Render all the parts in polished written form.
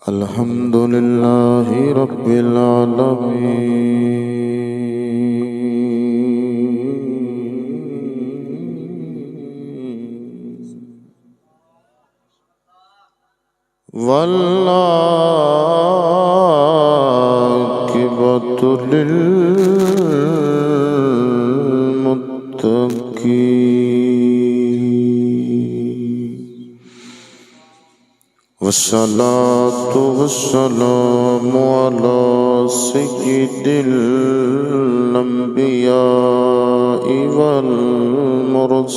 الحمد لله رب العالمين والعاقبة للمتقين والصلاة والسلام على سيد الأنبياء والمرسلين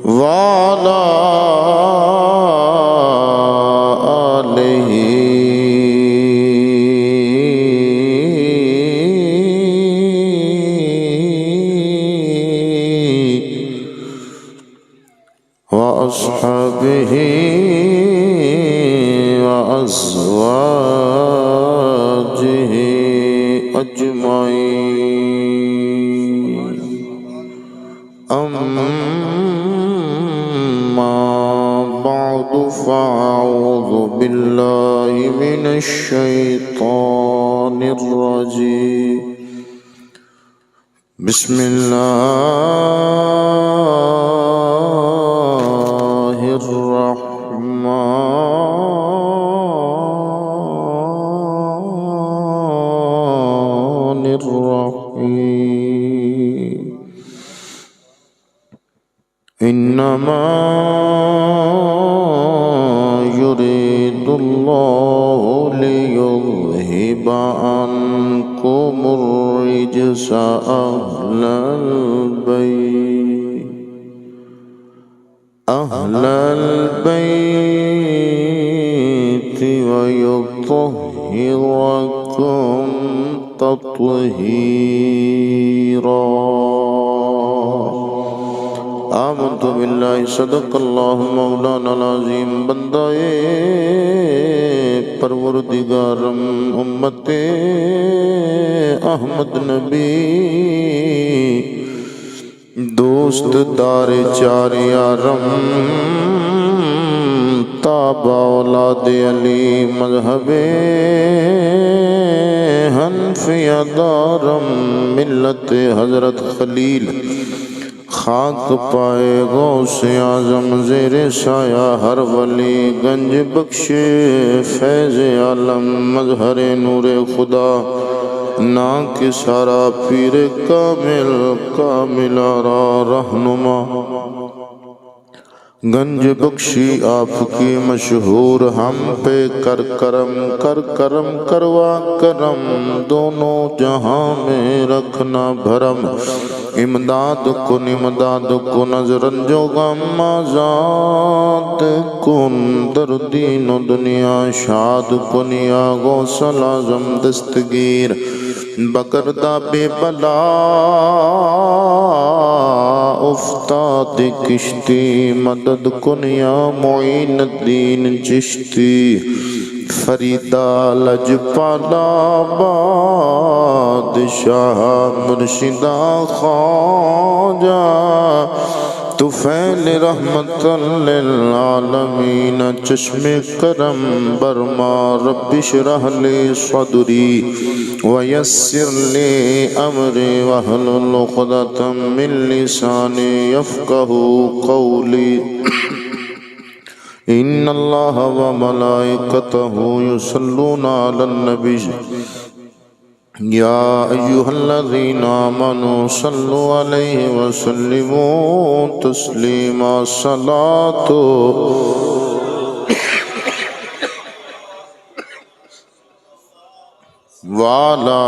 وعلى آله وأصحابه وأزواجه أجمعين أما بعد فأعوذ بالله من الشيطان الرجيم بسم الله الرحمن الرحيم إنما يريد الله ليذهب عنكم الرجس أهل البيت ويطهركم تطهيرا آمنت بالله صدق اللہ مولانا العظیم بندہ پروردگارم امت احمد نبی دوست دار چار یارم تابع اولاد علی مذہب حنفیہ دارم ملت حضرت خلیل خاک پائے غوث اعظم زیر سایہ ہر ولی گنج بخش فیض عالم مظہر نور خدا نا کے سارا پیر کامل آرا رہنما گنج بخشی آپ کی مشہور ہم پہ کر کرم کروا کرم دونوں جہاں میں رکھنا بھرم امداد کو نظرن جو غم آزاد کن در دین و دنیا شاد کن یا غوث العظم دستگیر بکردہ بے بلا افتاد کشتی مدد کن یا معین الدین چشتی فریدہ لجپالا بادشاہ مرشدہ خواجہ طفیل رحمت للعالمین چشم کرم برما رب اشرح لی صدری ویسر لی امری واحلل عقدۃ من لسانی یفقہوا قولی ان اللہ وملائکتہ یصلون علی النبی یا ایہا الذین آمنوا صلوا علیہ وسلموا تسلیما صلاۃ وعلى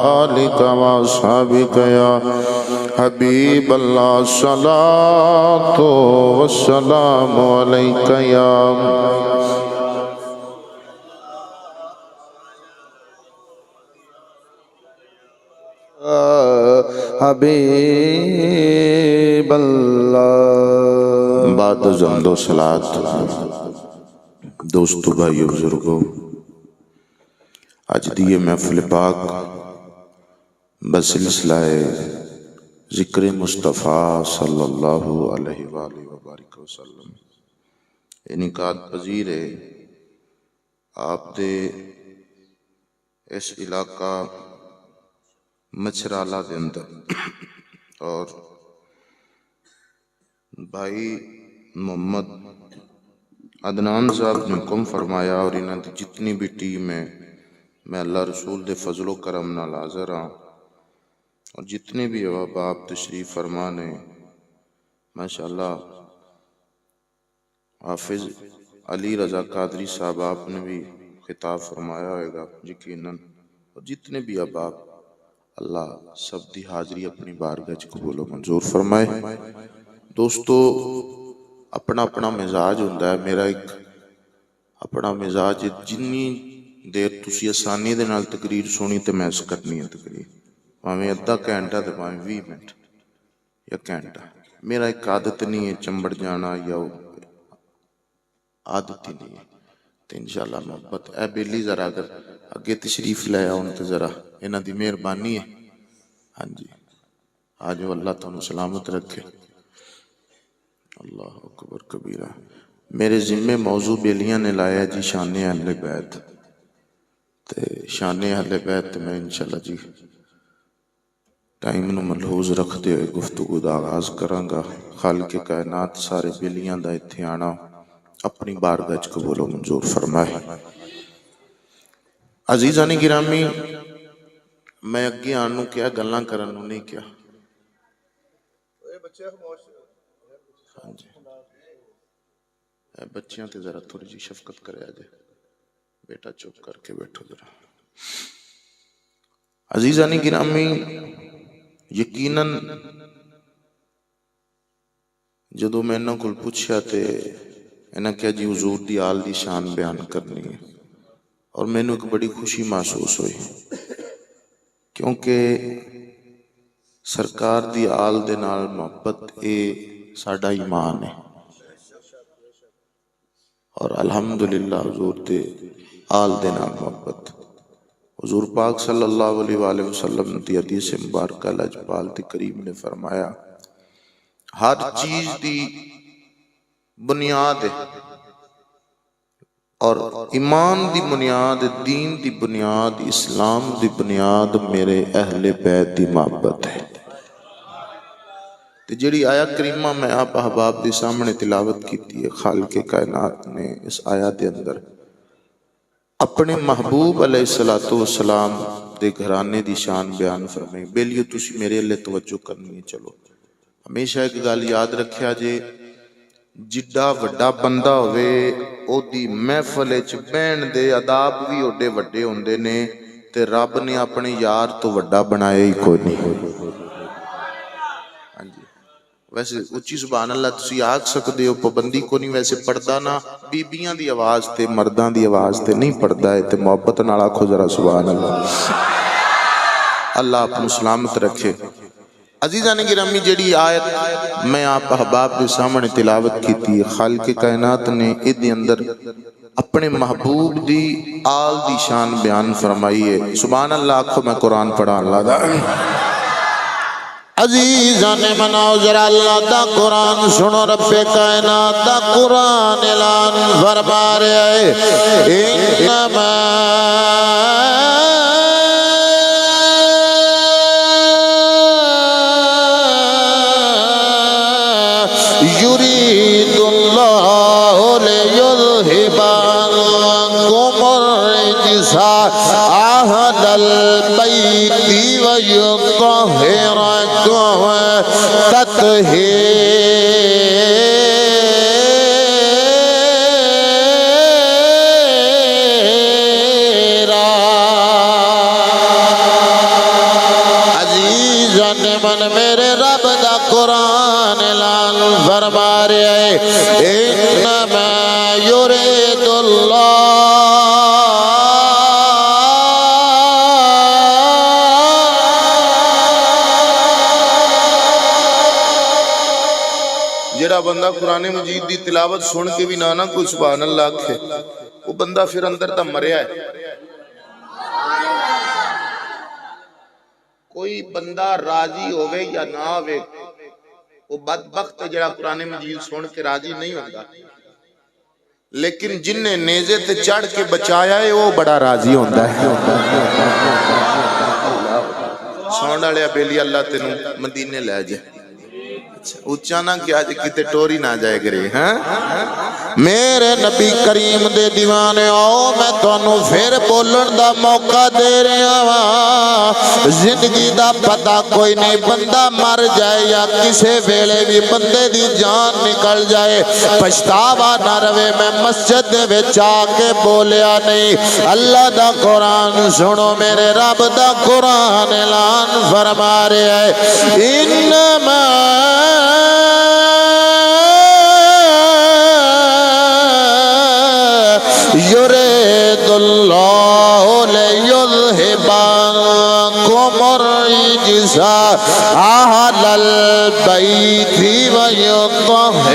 آلك وأصحابك يا حبيب الله الصلاة والسلام عليك يا حبيب الله بعد زمد و صلاة دوستو بھائیو بزرگو آج دیئے محفل پاک بسلسلہ ذکر مصطفیٰ صلی اللہ علیہ وآلہ وبارک وسلم انعقاد پذیر ہے آپ دے اس علاقہ مچھرالہ دے اندر، اور بھائی محمد عدنان صاحب نے حکم فرمایا اور انہاں دی جتنی بھی ٹیم ہے، میں اللہ رسول دے فضل و کرم نال حاضر ہاں، اور جتنے بھی احباب تشریف فرمان ہیں ماشاءاللہ۔ حافظ علی رضا قادری صاحب آپ نے بھی خطاب فرمایا ہوئے گا یقیناً، اور جتنے بھی احباب، اللہ سب دی حاضری اپنی بارگاہ وچ قبول و منظور فرمائے۔ دوستو اپنا اپنا مزاج ہوندا ہے، میرا ایک اپنا مزاج ہے، جنی دیر تسی آسانی دے نال تقریر سنی تے میں کرنی ہے تقریر، پاویں ادھا گھنٹہ تے پاویں 20 منٹ یا گھنٹہ، میرا ایک عادت نہیں ہے چمبڑ جانا، یا عادت ہی نہیں ہے۔ تو انشاءاللہ محبت اے بیلی ذرا اگر اگے تشریف لے آؤں تو ذرا انہاں دی مہربانی ہے، ہاں جی آجو، اللہ تانوں سلامت رکھے۔ اللہ اکبر کبیرہ۔ میرے ذمے موضوع بیلیاں نے لایا جی شان اہل بیت، تے شان اہل بیت میں انشاءاللہ جی ٹائم نو ملحوظ رکھتے ہوئے گفتگو دا آغاز کراں گا۔ خالق کائنات سارے بیلیاں دا ایتھے آنا اپنی بارگاہ وچ قبول و منظور فرمائے۔ عزیزان گرامی، میں اگے آنوں کیا گلاں کرن نوں نہیں کیا، ہاں جی اے بچیاں تے ذرا تھوڑی جی شفقت کرے جے، بیٹا چپ کر کے بیٹھو ذرا۔ عزیزان گرامی، یقیناً جدو میں انہاں کول پوچھیا تے انہاں کہا جی حضور دی آل دی شان بیان کرنی ہے، اور میں نے ایک بڑی خوشی محسوس ہوئی، کیونکہ سرکار دی آل دے نال محبت اے ساڈا ایمان ہے، اور الحمدللہ حضور دے آل دے نال محبت۔ حضور پاک صلی اللہ علیہ وآلہ وسلم دی حدیث مبارکہ لجپال دی کریم نے فرمایا، ہر چیز دی بنیاد ہے، اور ایمان دی بنیاد، دین دی بنیاد، اسلام دی بنیاد میرے اہل بیت دی محبت ہے۔ تے جڑی آیت کریمہ میں آپ احباب دے سامنے تلاوت کیتی ہے، خالق کائنات نے اس آیت دے اندر اپنے محبوب علیہ السلام دے گھرانے دی شان بیان فرمائی۔ بیلیو تسی میرے لئے توجہ کرنی ہے۔ چلو ہمیشہ ایک گل یاد رکھیا جے، جڈا وڈا بندہ ہوئے او دی محفل وچ بہن دے آداب بھی اوڈے وڈے ہوندے نے، تے رب نے اپنے یار تو وڈا بنایا ہی کوئی نہیں۔ ویسے اچھی سبحان اللہ تسی آگ سکدے ہو، پابندی کو نہیں، ویسے پردہ نہ بیبیاں دی آواز تے مرداں دی آواز تے نہیں پردہ ہے، تے محبت نال آکھو ذرا سبحان اللہ۔ اللہ اپنو سلامت رکھے۔ عزیزان گرامی، جڑی آیت میں آپ احباب دے سامنے تلاوت کی تھی، خالق کائنات نے ادھے اندر اپنے محبوب دی آل دی شان بیان فرمائی ہے۔ سبحان اللہ آکھو، میں قرآن پڑھا اللہ دا۔ عزیزان مناؤ ذرا اللہ دا قرآن سنو، رب کائنات دا قرآن اعلان فرما رہے ہیں، انما یرید اللہ لیذہب عنکم الرجس اہل البیت ویطہرکم تطہیرا۔ عزیزان من میرے رب دا قرآن اعلان فرما رہے ہیں، انما یرید اللہ جڑا بندہ قرآن مجید دی تلاوت سن کے بھی نانا کوئی سبحان اللہ آکھے، وہ بندہ پھر اندر تا مریا ہے۔ کوئی بندہ راضی ہوئے یا نہ ہوئے، وہ بدبخت جڑا قرآن مجید سن کے راضی نہیں ہوتا، لیکن جن نے نیزے تے چڑھ کے بچایا ہے وہ بڑا راضی ہوندہ ہے سونڈا لیا بیلی اللہ تینوں مدینے لے جائے اچھا نہ کہ آج کتے ٹوری نہ جائے گرے میرے نبی کریم دے دیوانے آؤ میں تانوں پھر بولن دا موقع دے رہا ہاں زندگی دا پتہ کوئی نہیں بندہ مر جائے یا کسے ویلے بھی بندے دی جان نکل جائے پچھتاوا نہ روے میں مسجد دے وچ آ کے بولیا نہیں اللہ دا قرآن سنو میرے رب دا قرآن اعلان فرما رہا ہے انما يريد الله ليذهب عنكم الرجس أهل البيت ويطهركم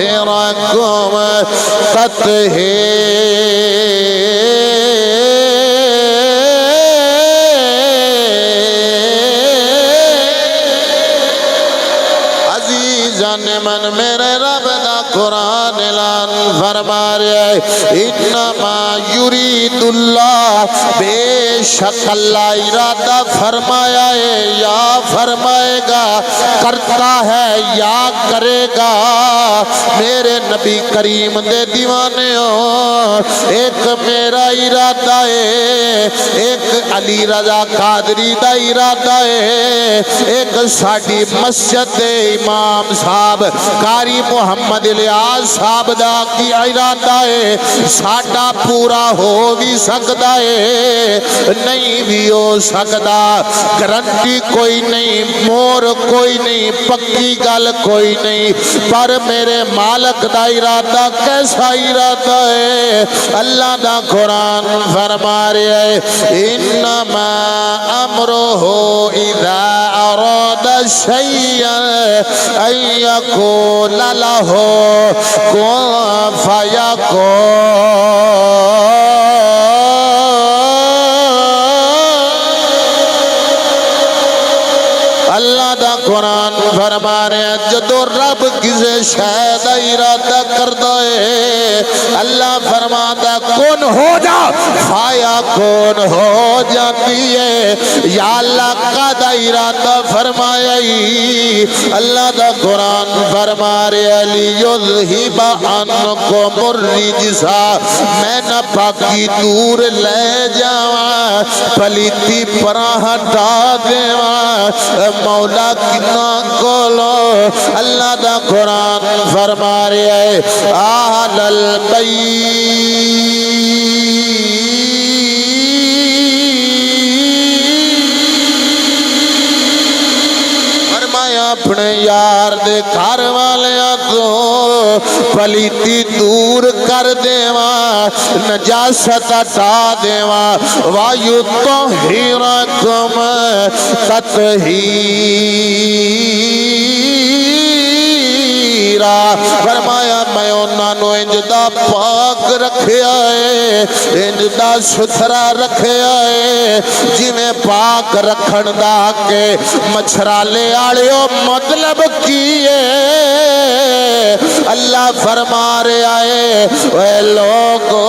من میرے رب دا قرآن اعلان فرما رہا ہے انما یرید اللہ بے شک اللہ ارادہ فرمایا ہے یا فرمائے گا کرتا ہے یا کرے گا میرے نبی کریم دے دیوانے ہو ایک میرا ارادہ ہے ایک علی رضا قادری دا ارادہ ہے ایک ساڑی مسجد امام صاحب قاری محمد الیاس صاحب دا کی ارادہ ہے ساڑا پورا ہو بھی سکتا ہے نہیں بھی ہو سکتا گرنٹی کوئی نہیں مور کوئی نہیں پکی گل کوئی نہیں پر میرے مالک دا ارادہ کیسا ارادہ ہے اللہ دا قرآن فرما رہا ہے انما امرہ اذا اراد شیئا ان یکون لہو کن فیکون اللہ دا قرآن فرما رہے ہیں جدو رب کسے شاید ارادہ کردہ ہے اللہ فرماتا کون ہو جا فایا کون ہو جاتی ہے یا اللہ کا دا ارادہ فرمایا ہی اللہ دا قرآن فرما رہے ہیں لیذہب عنکم الرجس میں نہ پاکی دور لے جاواں پلیتی پرا ہٹا دیواں مولا کنا کولو اللہ دا قرآن فرما رہا ہے اہل البیت فرمایا اپنے یار دے گھر والیاں تو پلیتی دور کر دیواں نجاست ہٹا دیواں وَيُطَهِّرَكُمْ تَطْهِيرًا فرمایا میں انہوں انجدہ پاک رکھیا ہے انجدہ ستھرا رکھیا ہے جی میں پاک رکھن دا کے مچھرالے آڑیو مطلب کیے اللہ فرما رہا ہے اے لوگو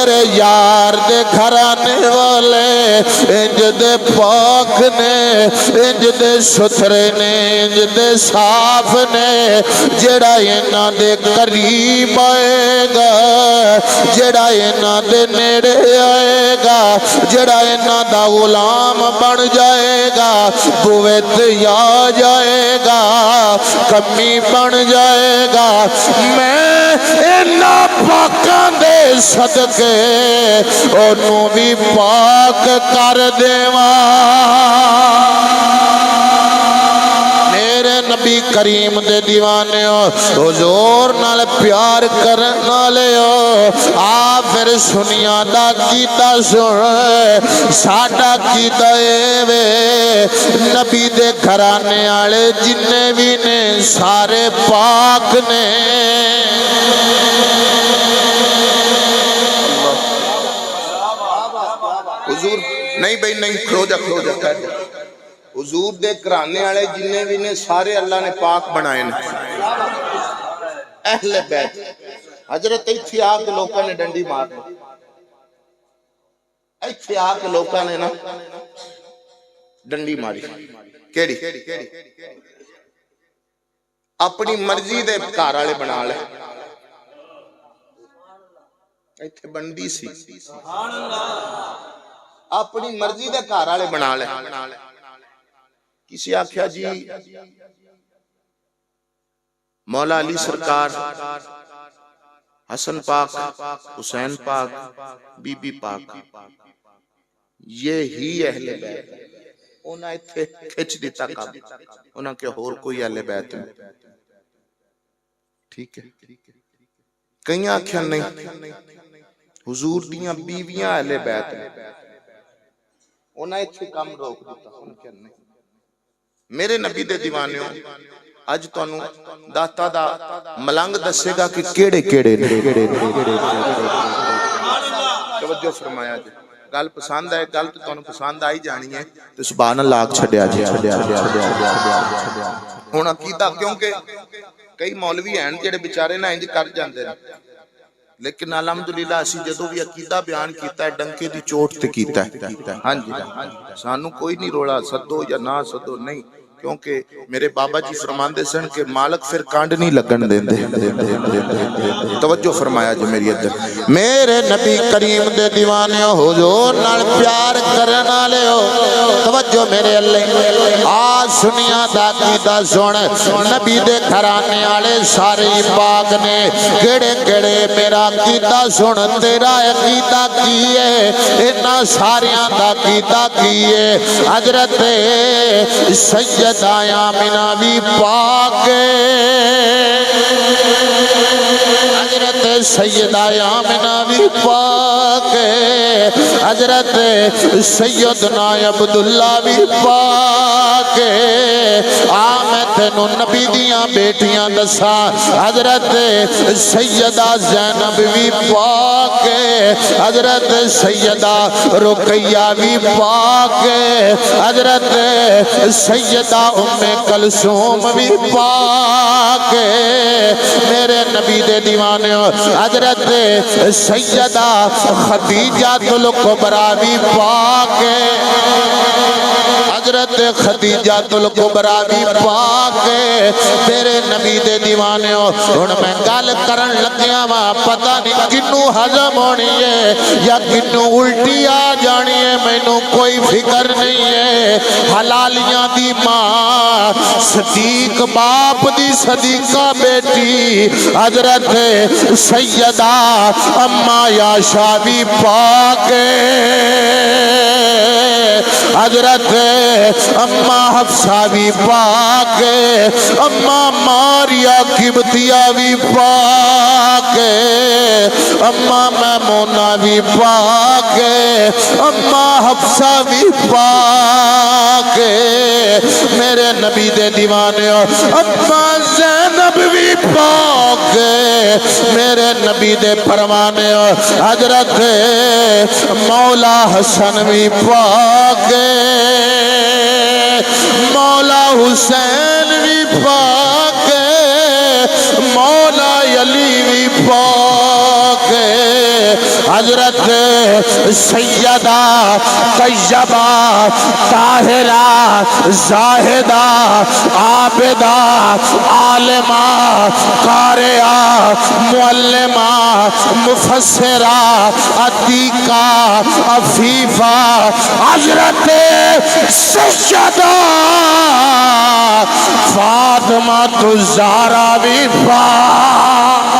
میرے یار دے گھر آنے والے انج دے پاک نے انج دے ستھرے نے انج دے صاف نے جڑا انہاں دے قریب آئے گا جڑا انہاں دے نیڑے آئے گا جڑا انہاں دا غلام بن جائے گا بویت یا جائے گا کمی بن جائے گا میں انہاں پاکاں دے صدقے انہوں بھی پاک کر دیواں میرے نبی کریم دے دیوانے ہو حضور نال پیار کرنا لے ہو آپ پھر سنیا دا کیتا سن ساڑا کیتا اے نبی دے گھرانے آلے جننے بھی نے سارے پاک نے حضور نہیں بھئی نہیں کھلو جا حضور دے گھرانے والے جننے بھی نے سارے اللہ نے پاک بنائے نے اہل بیت حضرت ایتھے آ کے لوکاں نے ڈنڈی مار لی ایتھے آ کے لوکاں نے نا ڈنڈی ماری کیڑی اپنی مرضی دے گھر والے بنا لے ایتھے بندی سی اپنی مرضی دے گھر والے بنا لے کسی آکھیا جی مولا علی سرکار حسن پاک حسین پاک بی بی پاک یہ ہی اہل بیت انہاں ایتھے کھچ دیتا کام انہاں کے ہور کوئی اہل بیت نہیں ٹھیک ہے کئی آکھیا نہیں حضور دیاں بیویاں اہل بیت انہاں ایتھے کام روک دیتا انہاں کیا نہیں میرے نبی دے دیوانیوں اج تانوں داتا دا ملنگ دسے گا کہ کیڑے کیڑے توجہ فرمایا جی گل پسند ہے گل تو تانوں پسند آئی جانی ہے تو سبحان اللہ آکھ چھڈیا جی ہن عقیدہ کیونکہ کئی مولوی ہیں جڑے بیچارے نہ انج کر جاندے نے لیکن الحمدللہ اسی جدوں بھی عقیدہ بیان کیتا ہے ڈنکے دی چوٹ تے کیتا ہے ہاں جی سانو کوئی نہیں روڑا سدو یا نہ سدو نہیں کیونکہ میرے بابا جی فرماندے سن کہ مالک پھر کانڈ نہیں لگن دیندے توجہ فرمایا جو میری ادھر میرے نبی کریم دے دیوانے حضور نال پیار کرن والے ہو توجہ میرے اللہ آ سنیا دا کیتا سن نبی دے گھرانے والے سارے پاک نے کیڑے کیڑے میرا کیتا سن تیرا عقیدہ کی ہے انہاں ساریاں دا کیتا کی ہے حضرت سیدہ آمنہ بھی پاک حضرت سیدہ آمنہ بھی پاک حضرت سیدنا عبداللہ بھی پاک میں تینو نبی دیاں بیٹیاں دسا حضرت سیدہ زینب بھی پاک حضرت سیدہ رقیہ بھی پاک حضرت سیدہ ام کلثوم بھی پاک میرے نبی دے دیوانے حضرت سیدہ خدیجہ الکبریٰ بھی پاک حضرت خدیجہ الکبریٰ بھی پاک تیرے نبی دے دیوانے ہن میں گل کرن لگیا وا پتہ نہیں کنوں ہضم ہونی ہے یا کنوں الٹی آ جانی ہے مینوں کوئی فکر نہیں ہے حلالیاں دی ماں صدیق باپ دی صدیقہ بیٹی حضرت سیدہ اما یاشا بھی پاک حضرت اما حفصہ بھی پاک اما ماریا قبطیہ بھی پاک اما میمونہ بھی پاک اما حفصہ بھی پاک میرے نبی دے دیوانے اما زینب بھی پاک میرے نبی دے پروانے حضرت مولا حسن بھی پاک مولا حسین بھی پاک مولا علی بھی پاک حضرت سیدہ طیبہ طاہرہ زاہدہ عابدہ عالمہ قارئہ معلمہ مفسرہ عتیقہ عفیفہ حضرت سیدہ فاطمہ الزہرا بھی پاک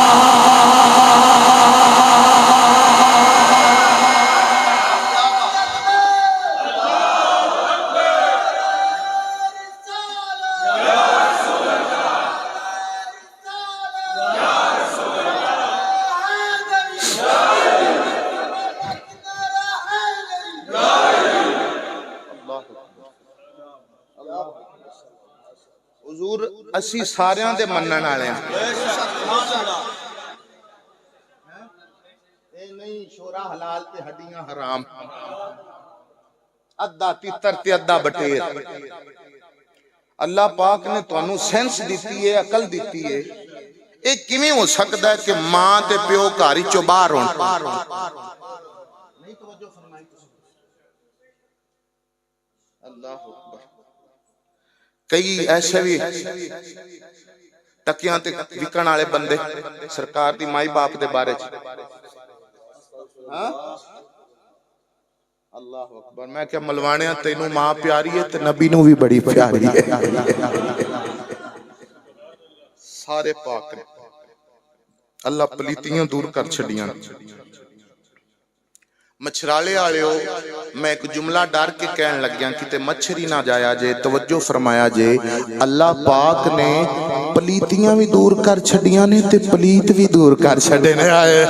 حضور اسی ساریاں دے منن والے ہیں اے نہیں شورا حلال تے ہڈیاں حرام ادھا تیتر تے ادھا بٹیر اللہ پاک نے تانوں سینس دیتی ہے عقل دیتی ہے اے کیویں ہو سکدا ہے کہ ماں تے پیو گھر وچوں باہر ہون نہیں توجہ فرمائی اللہ اکبر کئی ایسے بھی ٹکیاں تے وکن والے بندے سرکار دی مائی باپ دے بارے ہاں اللہ اکبر میں کہ ملوانیاں تینوں ماں پیاری ہے تے نبی نو بھی بڑی پیاری ہے سارے پاک نے اللہ پلیتیاں دور کر چھڑیاں مچھرالے آلیو میں ایک جملہ ڈر کے کہن لگ گیا کہ مچھری نہ جایا جے توجہ فرمایا جے اللہ پاک نے پلیتیاں بھی دور کر چھڑیاں نے تے پلیت بھی دور کر چھڑے نے آئے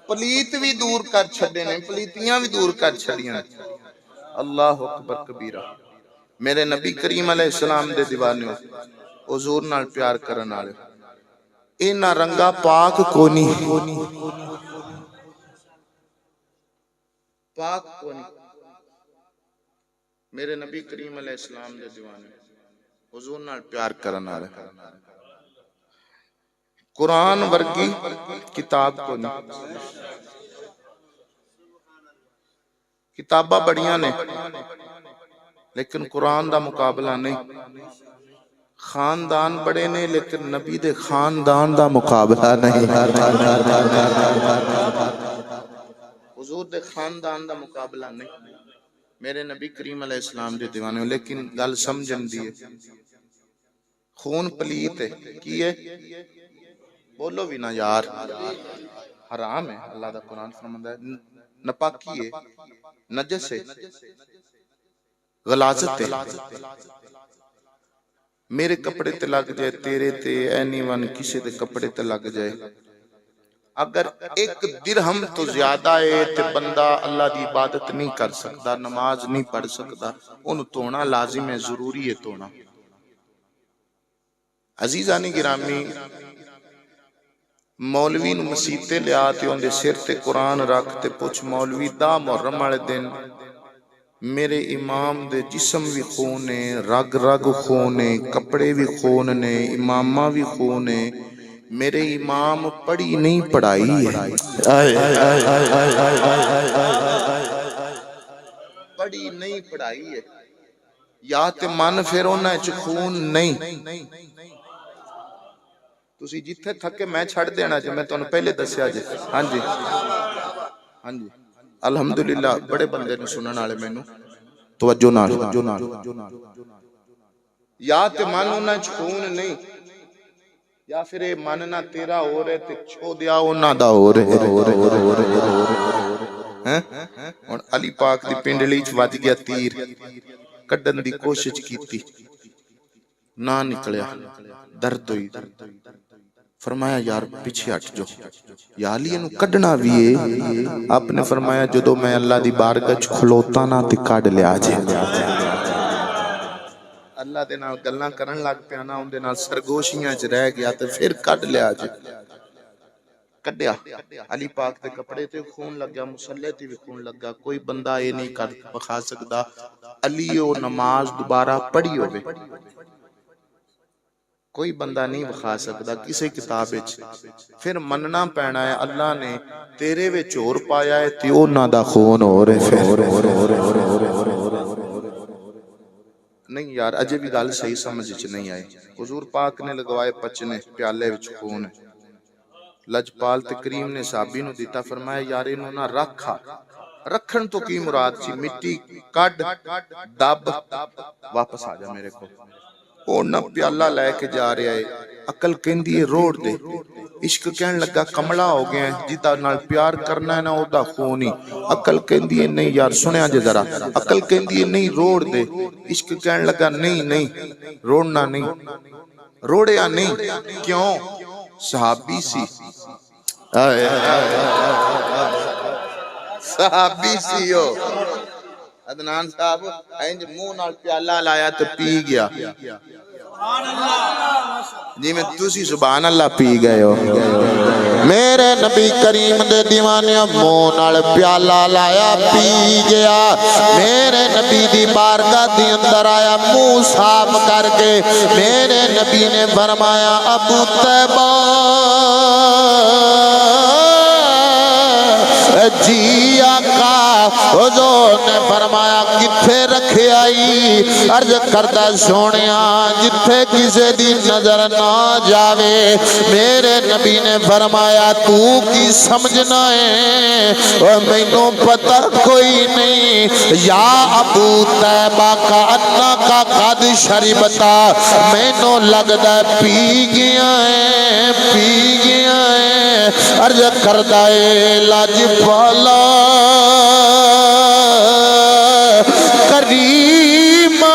پلیت بھی دور کر چھڑے نے پلیتیاں بھی دور کر چھڑیاں اللہ اکبر کبیرہ میرے نبی کریم علیہ السلام دے دیوانے حضور نال پیار کرن والے اینا رنگا پاک کونی پاک کونی میرے نبی کریم علیہ السلام دے دیوانے حضور نال پیار کرن والے قرآن ورگی کتاب کونی کتاباں بڑیاں نے لیکن قرآن دا مقابلہ نہیں خاندان بڑے نے لیکن نبی دے خاندان دا مقابلہ نہیں حضور دے خاندان دا مقابلہ نہیں میرے نبی کریم علیہ السلام دے دیوانے لیکن گل سمجھن دیئے خون پلیت ہے کی ہے بولو بھی نا یار حرام ہے اللہ دا قرآن فرماتا ہے نپاکی ہے نجس ہے غلاظت ہے میرے کپڑے تے لگ جائے تیرے تے اینی ون کسی تے کپڑے تے لگ جائے اگر ایک درہم تو زیادہ ہے تے بندہ اللہ دی عبادت نہیں کر سکتا نماز نہیں پڑھ سکتا انہوں تونا لازم ہے ضروری ہے تونا عزیزانی گرامی مولوی نو مسیتے لے آتے ہوں دے سر تے قرآن رکھتے پوچھ مولوی دا محرم والے دن میرے امام دے جسم بھی خون ہے رگ رگ خون ہے کپڑے بھی خون نے امامہ بھی خون ہے میرے امام پڑھی نہیں پڑھائی ہے پڑھی نہیں پڑھائی ہے یا تے من پھر ہونا ہے خون نہیں تسی جتھے تھکے میں چھڑ دینا جو میں تونوں پہلے دسیا جے ہاں جی ہاں جی الحمدللہ بڑے بندے نے سنن والے مینوں توجہ نال یا تے من ہونا خون نہیں یا پھر اے من نہ تیرا ہو رہے تے چھو دیا انہاں دا ہو رہے اور علی پاک دی پنڈلی وچ وج گیا تیر کڈن دی کوشش کیتی نہ نکلیا درد ہوئی فرمایا یار پیچھے ہٹ جو یا علی نو کڈنا بھی ہے آپ نے فرمایا جدو میں اللہ دی بارگاہ وچ کھلوتا نہ تے کڈ لیا جے اللہ دے نال گلاں کرن لگ پیا نا اون دے نال سرگوشیاں وچ رہ گیا تے پھر کڈ لیا جے کڈیا علی پاک دے کپڑے تے خون لگا مصلی تے بھی خون لگا کوئی بندہ اے نہیں کر بخا سکدا علی او نماز دوبارہ پڑھی ہوے کوئی بندہ نہیں بخا سکدا کسی کتاب وچ پھر مننا پینا ہے اللہ نے تیرے وچ اور پایا ہے تے انہاں دا خون ہو رہے نہیں یار اجے بھی گل صحیح سمجھ وچ نہیں آئی حضور پاک نے لگوائے پچنے پیالے وچ خون لجپال تے کریم نے صحابی نو دیتا فرمایا یار انہوں نہ رکھا رکھن تو کی مراد سی مٹی کڈ دب واپس آ جا میرے کو او نہ پیالہ لے کے جا رہا ہے عقل کہندی ہے روڑ دے عشق کہن لگا کملا ہو گیا ہے جیتا نال پیار کرنا ہے نا او دا خون ہی عقل کہندی ہے نہیں یار سنیا جے ذرا عقل کہندی ہے نہیں روڑ دے عشق کہن لگا نہیں روڑنا نہیں روڑیا نہیں کیوں صحابی سی صحابی سی ہو عدنان صاحب اینج منہ نال پیالہ لایا تے پی گیا جی میں تسی سبحان اللہ پی گئے ہو میرے نبی کریم دے دیوانے منہ نال پیالہ لایا پی گیا میرے نبی دی بارگاہ دی اندر آیا منہ صاف کر کے میرے نبی نے فرمایا ابو طیبہ جی آقا حضور نے فرمایا کتھے رکھے آئی عرض کردہ سونیاں جتھے کسے دی نظر نہ جاوے میرے نبی نے فرمایا تو کی سمجھنا ہے اور میں نو پتہ کوئی نہیں یا ابو طیبہ کا انا کا قد شربتا میں نو لگدہ پی گیا ہے عرض کردہ لاج پالا کریمہ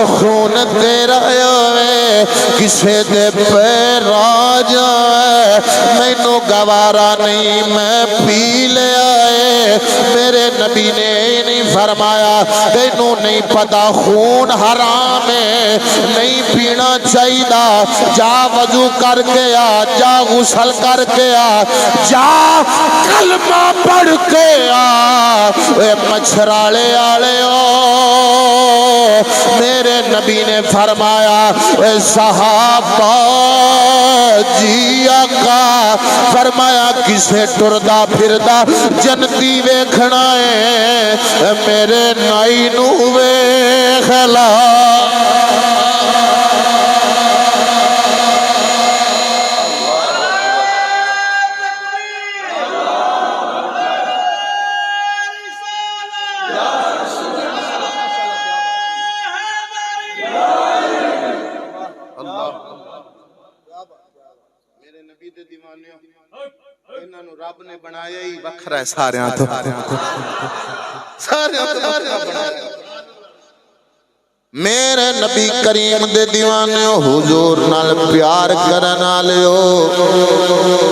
خون تیرا ہوئے کسے دے پیر آجا میں نو گوارا نہیں میں پی لے آئے میرے نبی نے نہیں فرمایا تینوں نہیں پتا خون حرام ہے نہیں پینا چاہیے جا وضو کر کے آ جا غسل کر کے آ جا کلمہ پڑھ کے آ اے مچھرالے آلے ہو میرے نبی نے فرمایا اے صحابہ جی آقا فرمایا کسے ٹردہ پھردہ جنتی ویکھنا ہے میرے نائی نو ویکھلا رب نے بنایا ہی بکھرا ہے ساریاں تو میرے نبی کریم دے دیوانے حضور نال پیار کرنا لیو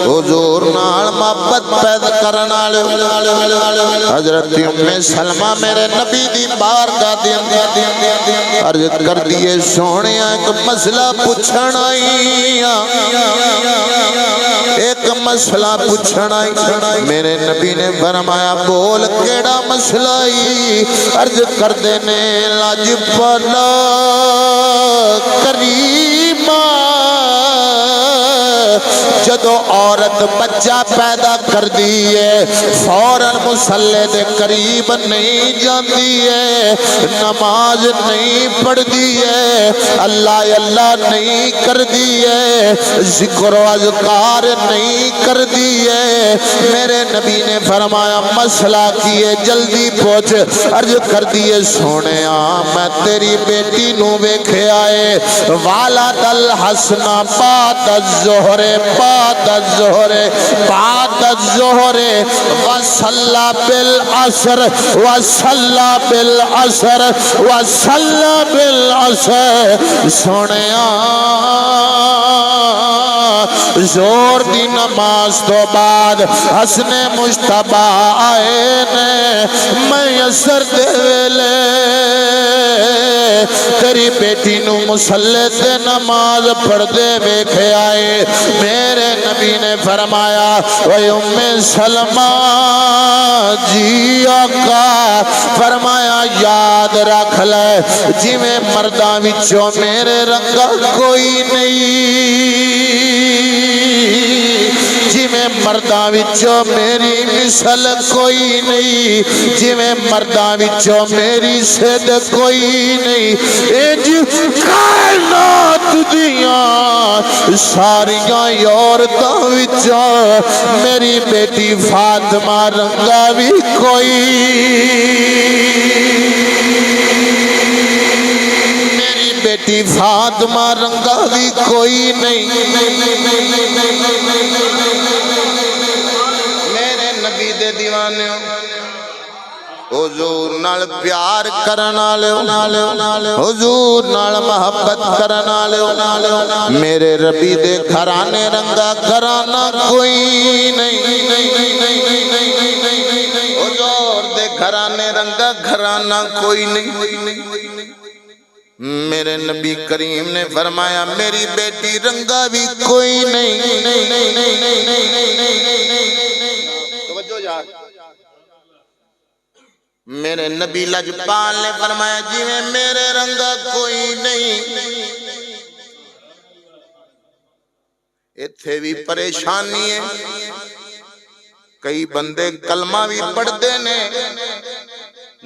حضور نال محبت پیدا کرنا لیو حضرت ام سلمہ میرے نبی دی بارگاہ دی عرض کر دیے سونے ایک مسئلہ پوچھنا ہی ایک مسئلہ پوچھنا ہی میرے نبی نے فرمایا بول کیڑا مسئلہ ہی عرض کر دینے لاج پالا کریمہ جدو عورت بچہ پیدا کر دیئے فوراً مسلح دے قریب نہیں جاندی ہے نماز نہیں پڑھ دیئے اللہ اللہ نہیں کر دیئے ذکر و اذکار نہیں کر دیئے میرے نبی نے فرمایا مسئلہ کیے جلدی پہنچ عرض کر دیئے سونے میں تیری بیٹی نو بیکھے آئے والد الحسن بعد الظہر بعد الظہر بعد الظہر وصلى بالعصر وصلى بالعصر وصلى بالعصر سونیا زور دی نماز تو بعد حسن مجتبہ آئے نے میں اثر دے ویلے تیری بیٹی نو مسلح تے نماز پڑھ دے بیکھے آئے میرے نبی نے فرمایا وے ام سلمہ جی آقا فرمایا یاد رکھ لے جی میں مرداں وچوں میرے رنگا کوئی نہیں جی میں مرداں وچوں میری مثل کوئی نہیں جی میں مرداں وچوں میری سید کوئی نہیں اج کائنات دیاں ساریاں عورتاں وچوں میری بیٹی فاطمہ رنگا بھی کوئی میری بیٹی فاطمہ رنگا بھی کوئی نہیں میرے نبی دے دیوانے حضور نال پیار کرنا لے حضور نال محبت کرنا لے میرے ربی دے گھرانے رنگا گھرانا کوئی نہیں حضور دے گھرانے رنگا گھرانا کوئی نہیں میرے نبی کریم نے فرمایا میری بیٹی رنگا بھی کوئی نہیں. توجہ یار. میرے نبی لجپال نے فرمایا جی میں میرے رنگا کوئی نہیں. اتھے بھی پریشانی ہے. کئی بندے کلمہ بھی پڑھتے نے,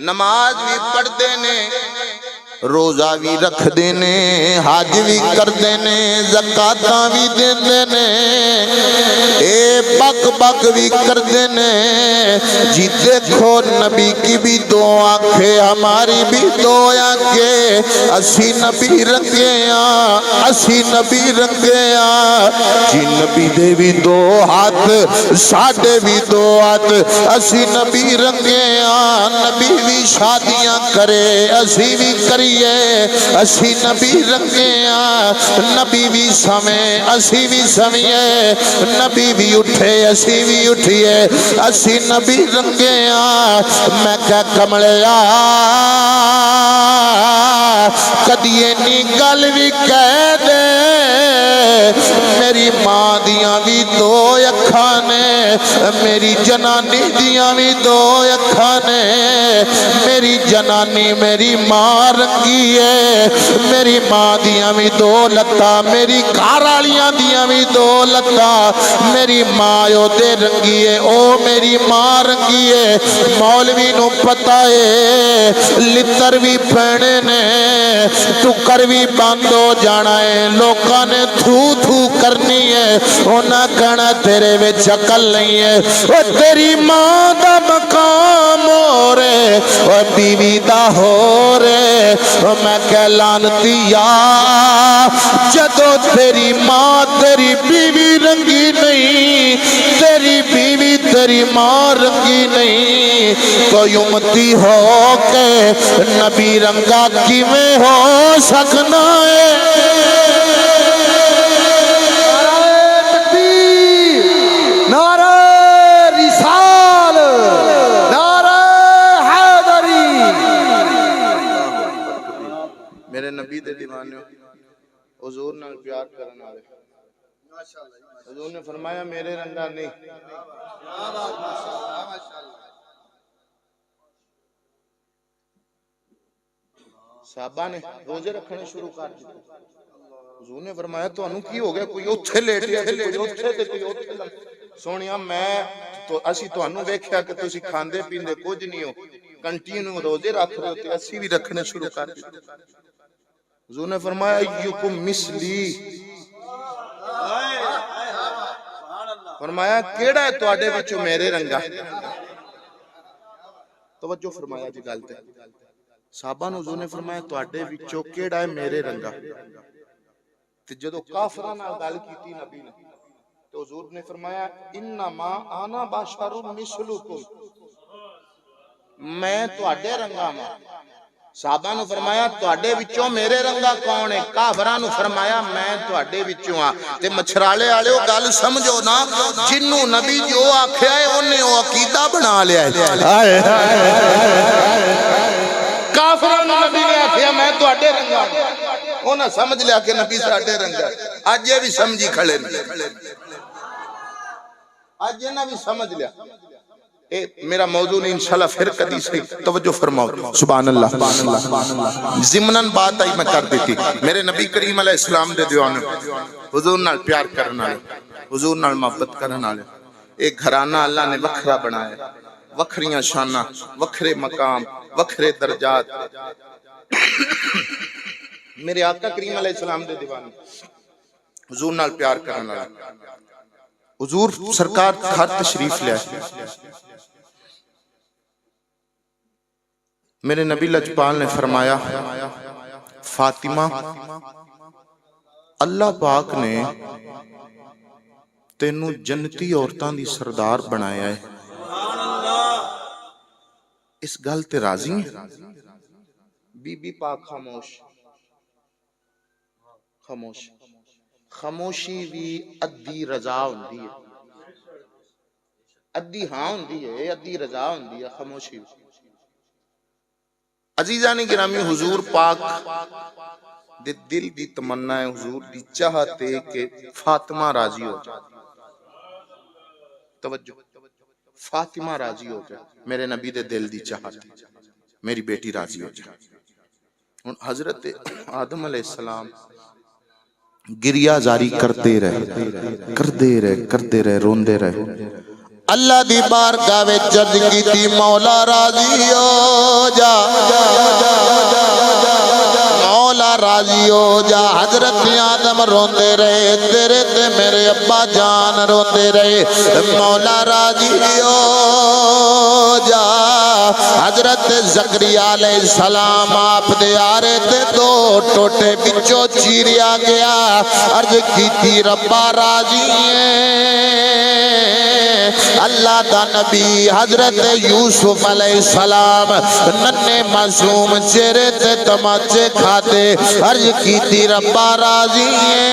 نماز بھی پڑھتے نے, روزہ بھی رکھ دینے, حج بھی کر دینے, زکاتاں بھی دین دینے, اے بک بک بھی کر دینے. جی دیکھو نبی کی بھی دو آنکھیں ہماری بھی دو آنکھیں, اسی نبی رنگے آں, اسی نبی رنگے آں. جی نبی دے بھی دو ہاتھ ساڑھے بھی دو ہاتھ, اسی نبی رنگے آں. نبی بھی شادیاں کرے اسی بھی کریے, اسی نبی رنگے آں. نبی بھی سمیں اسی بھی سمیے, نبی بھی اٹھے اسی بھی اٹھیے, اسی نبی رنگے آں. میں کہا کملے کدیے نی گل بھی کہہ دے, میری ماں دیاں بھی دو اکھاں نے, میری جنانی دیاں بھی دو اکھاں نے. میری جنانی میری ماں رنگی ہے, میری ماں دیاں بھی دو لتا, میری گھرالیاں دیاں بھی دو لتا. میری ماں او دے رنگی ہے, او میری ماں رنگی ہے. مولوی نو پتہ ہے لتر بھی پہنے نے, ٹکر بھی بند ہو جانا ہے, لوکاں نے تھو تھو کرنی ہے, انہاں کہنا تیرے وچ عقل نہیں ہے. او تیری ماں دا مقام ہو رے, او بیوی دا ہو رے. میں کہ لعنتیا جدو تیری ماں تیری بیوی رنگی نہیں, تیری بیوی تیری ماں رنگی نہیں, تو امتی ہو کے نبی رنگا کیویں ہو سکنا ہے. میرے نبی دے دیوانے حضور نال پیار کرن والے, حضور نے فرمایا میرے رنگا نہیں. صحابہ نے روزے رکھنے شروع کر دیتے. حضور نے فرمایا تو انہوں کی ہو گیا, کوئی اتھے لیٹ گیا, کوئی اتھے تے کوئی اتھے. سونیا میں تو اسی تو انہوں دیکھیا کہ تسی کھاندے پیندے کچھ نہیں ہو, کنٹینیو روزے رکھ رہے ہوتے, اسی بھی رکھنے شروع کر دیتے. حضور نے فرمایا ایکم مثلی, فرمایا کیڑا ہے تو آڈے بچو میرے رنگا. توجہ فرمایا جی گالتے. صحابہ نے حضور نے فرمایا تو آڈے بچو کیڑا ہے میرے رنگا. جدو کافران گال کیتی نبی نے, تو حضور نے فرمایا انما آنا باشر مثلکم, میں تو آڈے رنگا ماں. صحابہ نے فرمایا تو آڈے بچوں میرے رنگا کون ہے؟ کافران نے فرمایا میں تو آڈے بچوں ہاں. تے مچھرالے آلے ہو گال سمجھو نا, جنوں نبی جو آکھیا ہے انہیں وہ عقیدہ بنا لیا ہے. کافران نبی نے آکھیا میں تو آڈے رنگا ہوں, انہاں سمجھ لیا کہ نبی سے آڈے رنگا. آج یہ بھی سمجھی کھڑے نہیں, آج یہ نہ بھی سمجھ لیا. میرا موضوع نہیں انشاءاللہ پھر کدی سے توجہ فرماؤ. سبحان اللہ. ضمناً بات آئی میں کر دیتی. میرے نبی کریم علیہ السلام دے دیوانے, حضور نال پیار کرنا لے, حضور نال محبت کرنا لے. ایک گھرانہ اللہ نے وکھرا بنایا, وکھریاں شانہ, وکھرے مقام, وکھرے درجات. میرے آقا کریم علیہ السلام دے دیوانے, حضور نال پیار کرنا لے. حضور سرکار گھر تشریف لے, میرے نبی لجپال نے فرمایا فاطمہ اللہ پاک نے تینوں جنتی عورتان دی سردار بنایا ہے, اس گل تے راضی ہیں؟ بی بی پاک خاموش. خاموش. خاموشی بھی ادھی رضا ہوندی ہے, ادھی ہاں ہوندی ہے, ادھی رضا ہوندی ہے. خاموشی عزیزان گرامی، حضور پاک دے دل دی تمنا ہے، حضور دی چاہتے کہ فاطمہ راضی ہو جائے. توجہ، فاطمہ راضی ہو جائے، میرے نبی دے دل دی چاہت، میری بیٹی راضی ہو جائے. حضرت آدم علیہ السلام گریہ جاری کرتے رہے روندے رہے. اللہ دی بارگاہ وچ جد کیتی، مولا راضی ہو جا، مولا راضی ہو جا. حضرت آدم روندے رہے، تیرے تے میرے ابا جان روندے رہے، مولا راضی ہو جا. حضرت زکریا علیہ السلام آپ دے آرے تے دو ٹوٹے بچوں چیریا گیا، عرض کیتی ربا راضی ہے. اللہ دا نبی حضرت یوسف علیہ السلام ننے معصوم چہرے تے تماچے کھاتے، عرض کیتی ربا راضی ہے.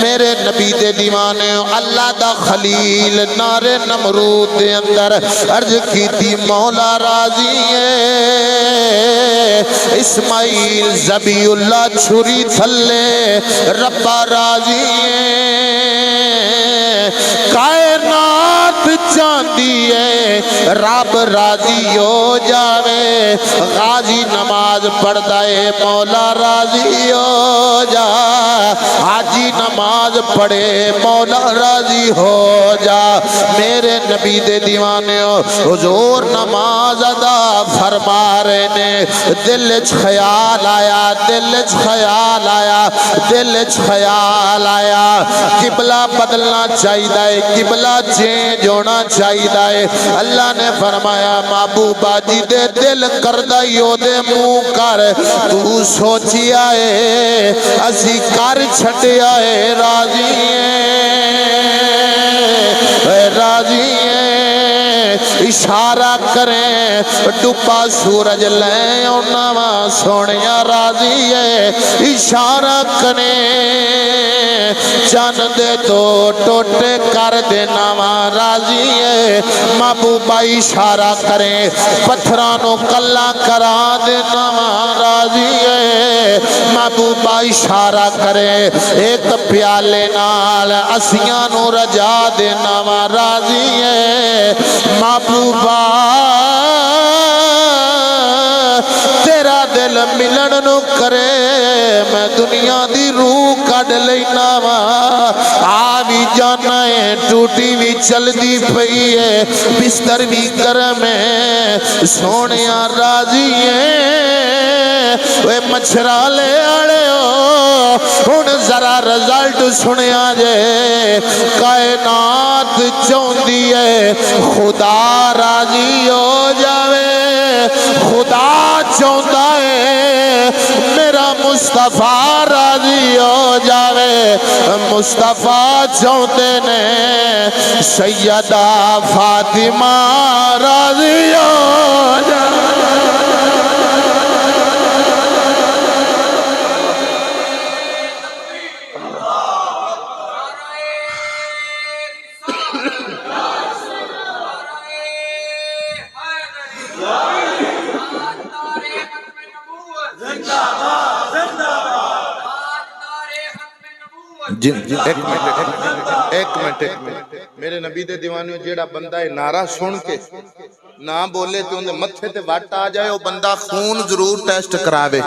میرے نبی دے دیوانے اللہ دا خلیل نار نمرود دے اندر عرض کیتی مولا راضی ہے. اسماعیل ذبیح اللہ چھری تھلے، ربا راضی ہے. کائنات چاندی ہے، رب راضی ہو جاوے. غازی نماز پڑھتا ہے، مولا راضی ہو جا. حاجی نماز پڑھے، مولا راضی ہو جا. میرے نبی دے دیوانے حضور نماز ادا فرما رہے نے، دل چ خیال آیا، دل چ خیال آیا، دل چ خیال آیا. قبلہ بدلنا چاہیے، قبلہ چینج ہونا چاہیے. اللہ نے فرمایا محبوبہ جی دے دل کردہ یو دے منہ کر، تو سوچیا ہے اسی کر چھٹیا ہے. راضی ہے، راضی ہے. اشارہ کریں ڈوبا سورج لیں نواں سونیا راضی ہے. اشارہ کریں چند دے دو ٹوٹے کر دے نواں راضی ہے. محبوبہ اشارہ کریں پتھرانوں کلا کرا دے نواں راضی ہے. محبوبہ اشارہ کریں ایک پیالے نال اسیاں نو رجا دے نواں راضی ہے. محبوبہ تیرا دل ملن نو کرے، میں دنیا دی روح کڈ لینا وا. آ بھی جانا ہے، ٹوٹی بھی چل دی پئی ہے، بستر بھی گرم ہے، سونیا راضی ہے. وے مچھرالے آڑے ہو ہن ذرا رزلٹ سنیا جے. کائنات چوندی ہے خدا راضی ہو جاوے. خدا چاہتا ہے میرا مصطفیٰ راضی ہو جاوے. مصطفیٰ چاہتے نے سیدہ فاطمہ راضی ہو جاوے. ایک منٹ میرے نبی دے دیوانیوں، جیڑا بندہ ہے نعرہ سن کے نہ بولے تو اندے متھے تے وٹ آ جائے، وہ بندہ خون ضرور ٹیسٹ کراوے.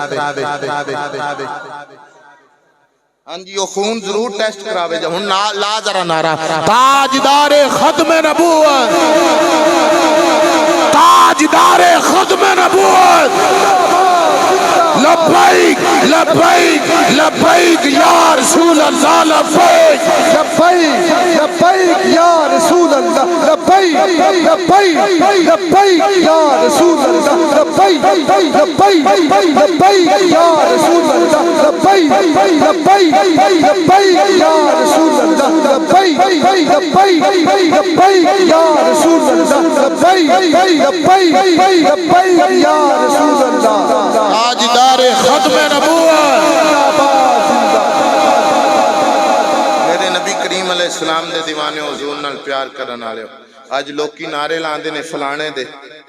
ہاں جی، وہ خون ضرور ٹیسٹ کراوے. جب ہن لا ذرا نعرہ تاجدار ختم نبوت، تاجدار ختم نبوت. لبیک لبیک لبیک یا رسول اللہ، لبیک لبیک لبیک یا رسول اللہ، لبیک لبیک لبیک یا رسول اللہ، لبیک لبیک لبیک یا رسول اللہ، لبیک لبیک لبیک یا رسول اللہ، لبیک لبیک لبیک یا رسول اللہ، لبیک لبیک لبیک یا رسول اللہ. تاجدار ختم نبوت. میرے نبی کریم علیہ السلام دے دیوانے حضور نال پیار کرن والے، اج لوکی نعرے لاندے نے فلانے دے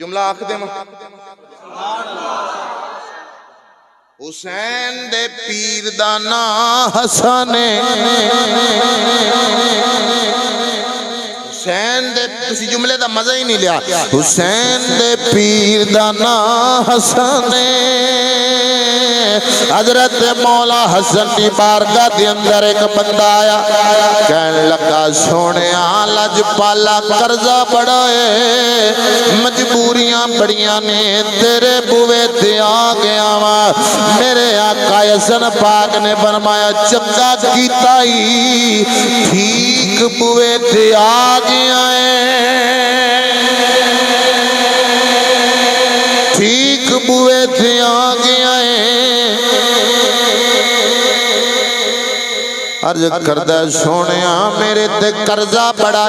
جملہ آکھ دے حسین دے پیر دا نام حسن حسین دے تسی جملے دا مزہ ہی نہیں لیا حسین دے پیر دا نام حسن حضرت مولا حسن دی بارگاہ دے اندر ایک بندہ آیا کہنے لگا سونیا لج پالا قرضہ بڑا ہے مجبوریاں بڑیاں نے تیرے بوے تے آ گیا وا میرے آقا حسن پاک نے فرمایا چنگا کیتا ہی ٹھیک بوے تے آ گیا ہے ٹھیک بوے تے آ گیا ہے عرض کردہ سونیا میرے تے قرضہ بڑا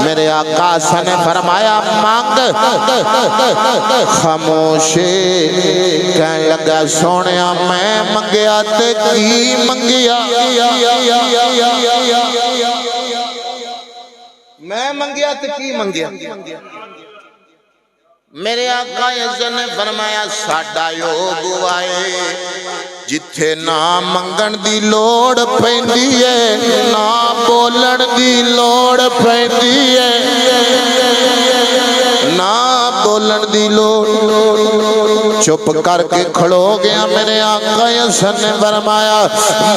میرے آقا نے فرمایا مانگ خاموشی کہنے لگا سونیا میں منگیا تے کی منگیا میں منگیا تے کی منگیا میرے آقا عزت نے فرمایا ساڈا یو گوائے جتھے نہ منگن دی لوڑ پیندی ہے نہ بولن دی لوڑ پیندی ہے نہ بولن دی لوڑ چپ کر کے کھڑو گیا میرے آقا حسن نے فرمایا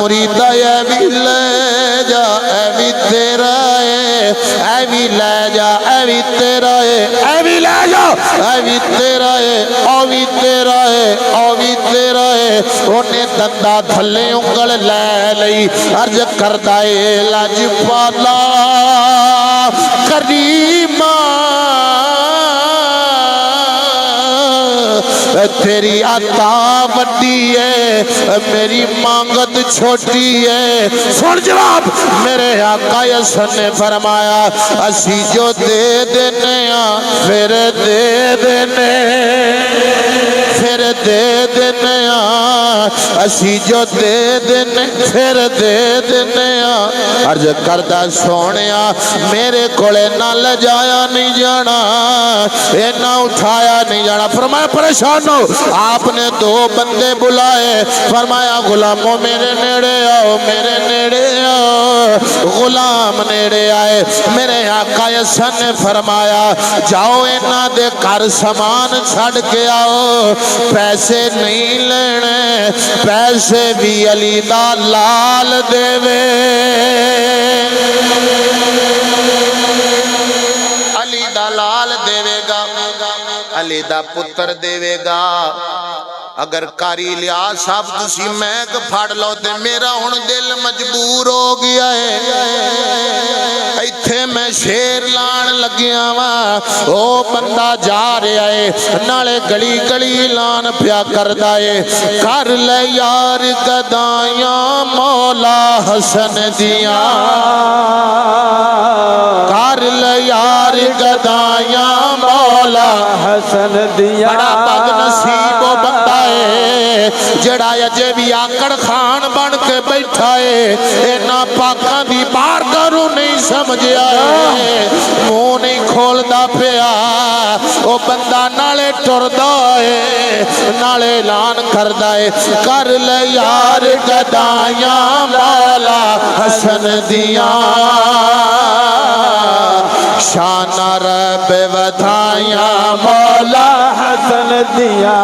مریدہ اے بھی لے جا اے بھی تیرا ہے اے بھی لے جا اے بھی تیرا ہے اے بھی لے جا اے بھی تیرا ہے او بھی تیرا ہے او بھی تیرا ہے انہیں دندہ تھلے انگل لے لئی عرض کردہ لاج پالا کریمہ تیری عطا بڑی ہے میری مانگت چھوٹی ہے سن جواب میرے آقا حسن نے فرمایا اسی جو دے دینے پھر دے دینے پھر دے دینے اسی جو دے دینے پھر دے دینے عرض کردہ سونیا میرے کولے نہ لجایا نہیں جانا اے نہ اٹھایا نہیں جانا فرمایا پریشان ہو آپ نے دو بندے بلائے فرمایا غلاموں میرے نیڑے آؤ میرے نیڑے آؤ غلام نیڑے آئے میرے آقا حسن نے فرمایا جاؤ انہاں دے گھر سامان چھڑ کے آؤ پیسے نہیں لینے پیسے بھی علی دا لال دے وے علی دا لال دے گا علی دا پتر دے گا اگر کاری لیا صاحب تسی میں پھاڑ لو تے میرا ہن دل مجبور ہو گیا ہے ایتھے میں شیر لان لگیا وا او بندہ جا رہا ہے نالے گلی گلی لان پیا کردا ہے کر لے یار گدایاں مولا حسن دیاں کر لے یار گدایاں مولا حسن دیاں بڑا بد نصیب و بندہ جڑا اجے بھی آکڑ خان بن کے بیٹھا ہے اینا پاکاں دی بارگاہ نوں نہیں سمجھیا ہے منہ نہیں کھولدا پیا او بندہ نالے ٹردا ہے نالے اعلان کردا ہے کر لے یار گدایاں مولا حسن دیاں شان رب ودھائیاں مولا حسن دیاں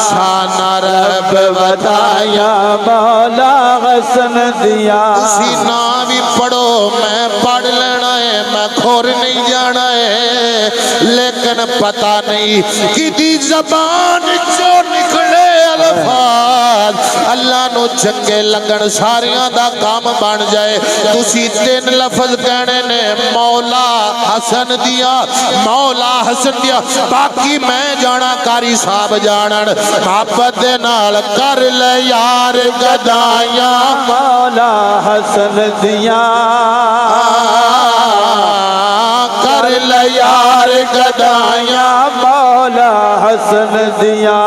شان رب ودھائیاں مولا حسن دیاں اسی نام بھی پڑھو میں پڑھ لینا ہے میں کھور نہیں جانا ہے لیکن پتہ نہیں کدی زبان جو نکلے الفاظ اللہ نو چنگے لگن ساریاں دا کام بن جائے تسی تین لفظ کہنے نے مولا حسن دیا مولا حسن دیا باقی میں جانا کاری صاحب جانن محبت دے نال کر لے یار گدایاں مولا حسن دیا کر لے یار گدایاں مولا حسن دیا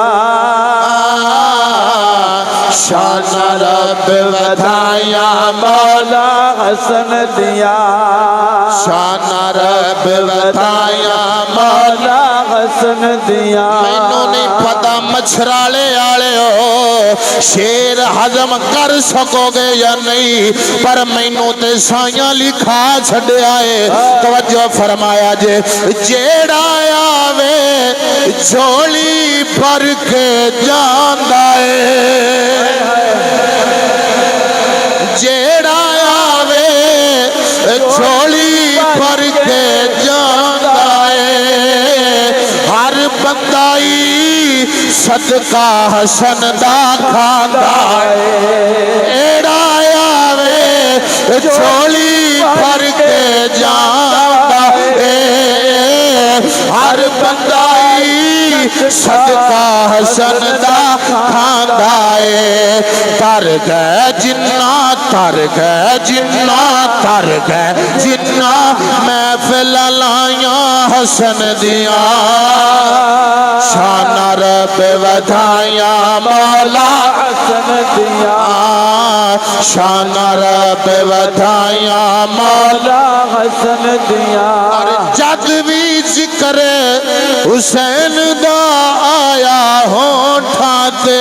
شان رب ودھائیاں مولا حسن دیا شان رب ودھایا مولا حسن دیا مینوں نہیں پتا مچھرالے آلے ہو شیر ہضم کر سکو گے یا نہیں پر مینوں تے سائیاں لکھا چھڑے آئے توجہ فرمایا جے جیڑا آوے جھولی پر کے جاندہ ہے جیڑا آوے جھولی پر کے جاندہ ہے ہر بندائی صدقہ حسن دا کھاندہ ہے جیڑا آوے جھولی پر کے جاندہ ہے ہر بندائی صدقہ حسن دا کھاندہ ہے تر گئے جنہ تر گئے جنہ تر گئے جنہ محفل لائیاں حسن دیا شان رب ودھایا مولا حسن دیا شان رب ودھایا مولا حسن دیا اور جد بھی ذکر حسین دا آیا ہونٹھاتے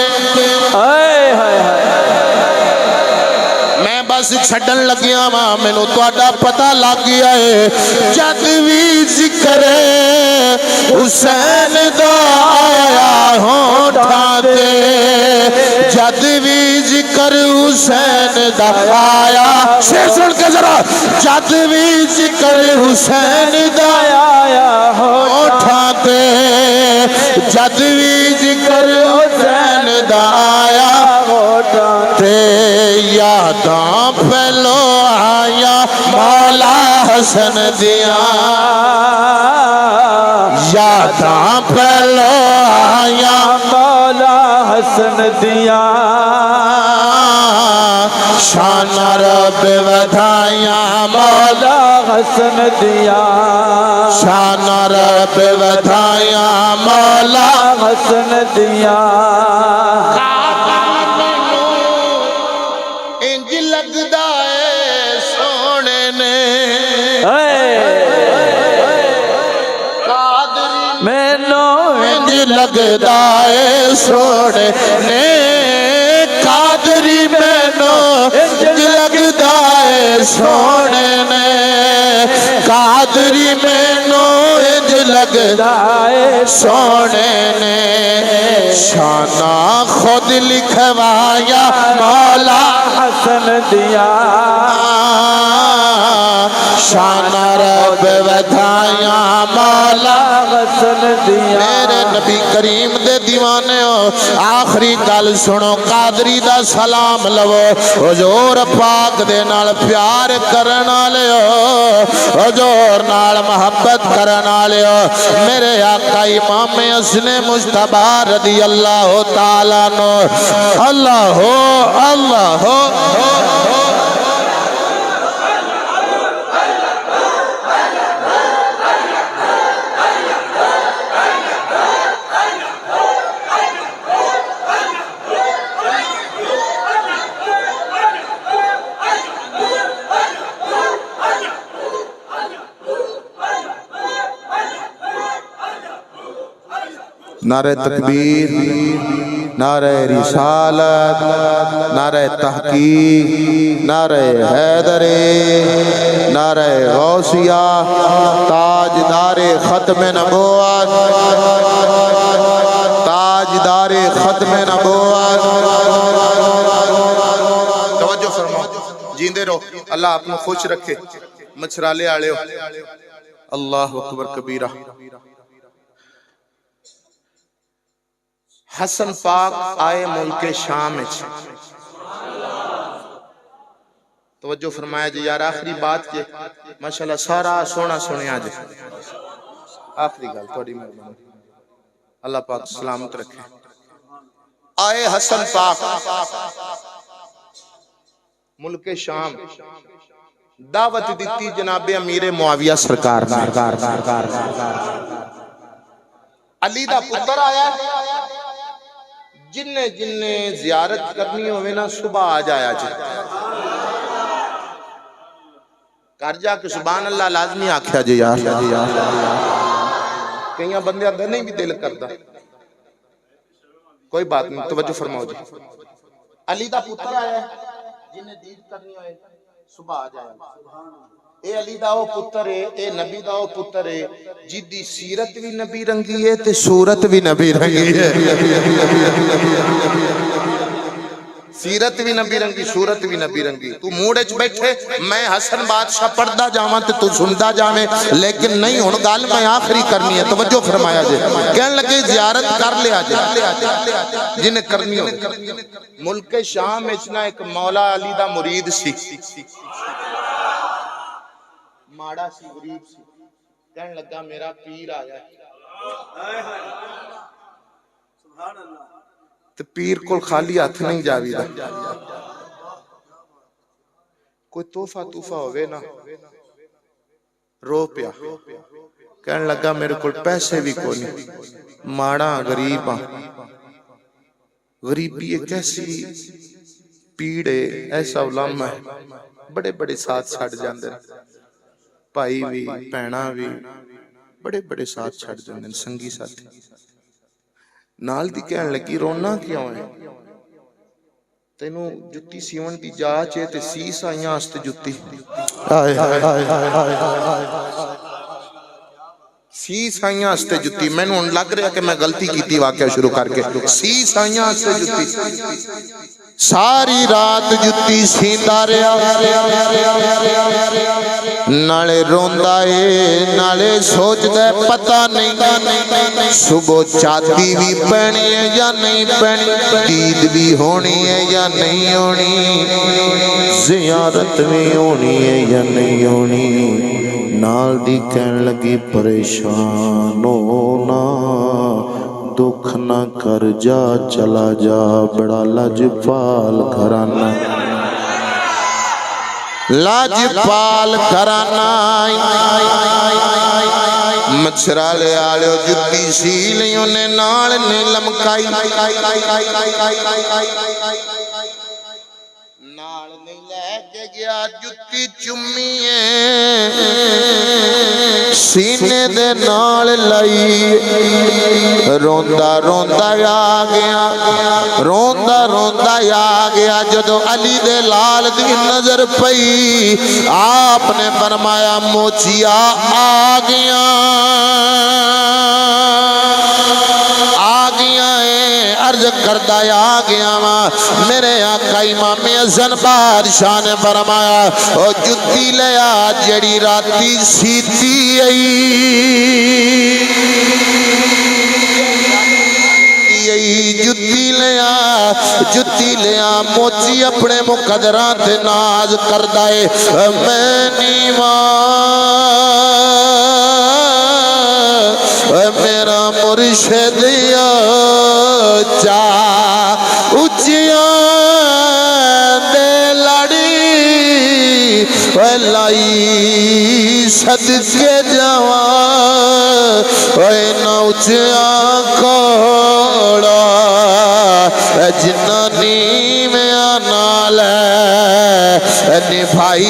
میں بس چھڑن لگیا ماں میں نو تو آڈا پتہ لگ گیا ہے جد بھی ذکر حسین دا آیا ہونٹھاتے جد بھی ذکر حسین دا آیا شیر سن کے ذرا جد بھی ذکر حسین دا آیا ہونٹھاتے جد بھی ذکر حسین دا آیا ہونٹھاتے یاداں پہلو آیا مولا حسن دیا یاداں پہلو آیا مولا حسن دیا شان رب ودھایا مولا حسن دیا شان رب ودھایا مولا حسن دیا انج لگدا ہے سونے نے مینو انج لگدا ہے سونے نے قادری مینو انج لگدا ہے سونے نے قادری مینو انج لگدا ہے سونے نے شانہ خود لکھوایا مولا حسن دیا شان رب ودھایا مولا حسن دیا میرے نبی کریم دے دیوانے ہو آخری گل سنو قادری دا سلام لو حضور پاک دے نال پیار کرنا لے ہو حضور نال محبت کرنا لے ہو میرے آقا امام حسن مصطفیٰ رضی اللہ تعالیٰ نو اللہ ہو اللہ ہو نعرہ تکبیر نعرہ رسالت نعرہ تحقیق نعرہ حیدر نعرہ غوثیہ تاجدار ختم نبوت تاجدار ختم نبوت توجہ فرماؤ جیندے رہو اللہ آپ کو خوش رکھے مچھرالے آلے ہو اللہ اکبر کبیرہ حسن پاک آئے ملک شام توجہ فرمایا جی یار آخری بات جی ماشاءاللہ سارا سونا سنیا جی آخری گل تھوڑی مہربانی اللہ پاک سلامت رکھے آئے حسن پاک ملک شام دعوت دیتی جناب امیر معاویہ سرکار علی دا پتر آیا جننے زیارت کرنی ہوئے نا صبح آ جایا جی گھر جا کے سبحان اللہ لازمی آکھیا جی یار کئی بندے اندر نہیں بھی دل کرتا کوئی بات نہیں توجہ فرماؤ جی علی دا پتر آیا ہے جنہیں دید کرنی ہوئے صبح آ جائے اے علی دا او پتر ہے اے نبی دا او پتر ہے جدی سیرت بھی نبی رنگی ہے تے صورت بھی نبی رنگی ہے سیرت بھی نبی رنگی صورت بھی نبی رنگی تو موڑے چ بیٹھے میں حسن بادشاہ پڑھدا جاواں تے تو سندا جاویں لیکن نہیں ہن گل میں آخری کرنی ہے توجہ فرمایا جے کہن لگے زیارت کر لیا جے جنہیں کرنی ہو ملک شام وچ نہ ایک مولا علی دا مرید سی ماڑا سی غریب سی کہن لگا میرا پیر آیا ہے سبحان اللہ تے پیر کو خالی ہاتھ نہیں جاوی دا کوئی تحفہ ہوئے نا رو پیا کہن لگا میرے کو پیسے بھی کوئی نہیں ماڑا غریب ہاں غریبی ایک ایسی پیڑے ایسا علامہ ہے بڑے بڑے ساتھ چھڑ جاندے بھائی بھی پہنا بھی بڑے بڑے ساتھ چھڑ جاندے سنگی ساتھی نال دی کہن لگی رونا کیوں ہے تینوں جتی سیون دی جاچ ہے تے سی سائیاں ہستے جتی سی سائیاں ہستے جتی میں نے لگ رہا کہ میں غلطی کیتی واقعہ شروع کر کے سی سائیاں ہستے جتی ساری رات جتی سیندا رہا نالے روندا اے نالے سوچدا ہے پتہ نہیں صبح چاتی بھی پہنی ہے یا نہیں پہنی دید بھی ہونی ہے یا نہیں ہونی زیارت بھی ہونی ہے یا نہیں ہونی نال دی کہن لگی پریشان ہونا دکھ نہ کر جا چلا جا بڑا لاجپال گھرانہ لاجپال گھرانہ مچھرا لے آلیو جتی سی لیوں نے نال نے لمکائی نال نہیں لے کے گیا جتی چمیے سینے دے نال لائی روندا روندا آ گیا روندا روندا آ گیا جدو علی دے لال دی نظر پئی آپ نے فرمایا موچیا آ گیا عرض کردہ آ گیا ماں میرے آقا امام اعظم بادشاہ نے فرمایا او جتی لیا جڑی راتی سیتی جتی لیا موچی اپنے مقدران تے ناز کردہ میں نیوان میرا مرشد چا اچیاں دے لڑی لائی صدقے جوان نہ اچیاں کوڑا جنانی میں آنا لے نبھائی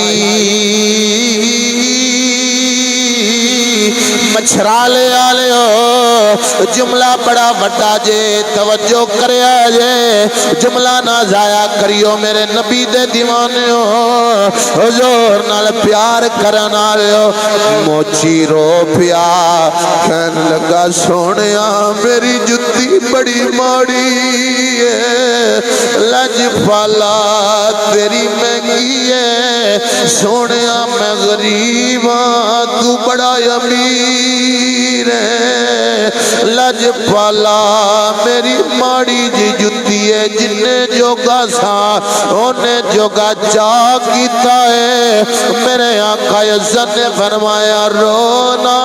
مچھرالے آلے ہو جملہ بڑا بڑا جے توجہ کریا جے جملہ نہ ضائع کریو میرے نبی دے دیوانے ہو حضور نال پیار کرنا لے ہو موچی رو پیا کہن لگا سونیا میری جتی بڑی ماڑی ہے لجپالا تیری مہنگی ہے سونیا میں غریب ہاں تو بڑا امیر ہے لجپالا میری ماڑی جی جتی ہے جننے جوگا سا انہیں جوگا جا کیتا ہے میرے آقا عزت نے فرمایا رونا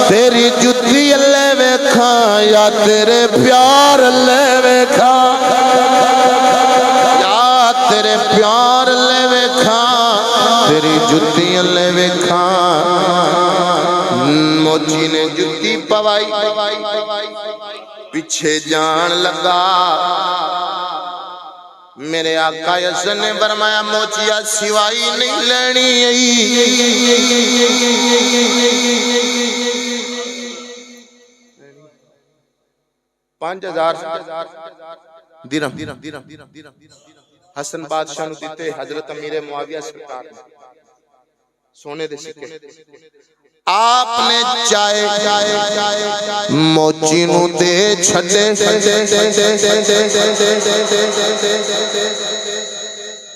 تیری جتی اللہ ویکھا یا تیرے پیار اللہ ویکھا یا تیرے پیار اللہ ویکھا تیری جتی اللہ ویکھا موچی نے جتی پوائی پیچھے جان لگا میرے آقا حسن نے فرمایا موچیا سوائی نہیں لینی 5000 درہم حسن بادشاہ نو دیتے حضرت امیر معاویہ سرکار نے سونے دے سکے آپ نے چائے موچی نو دے چھڑے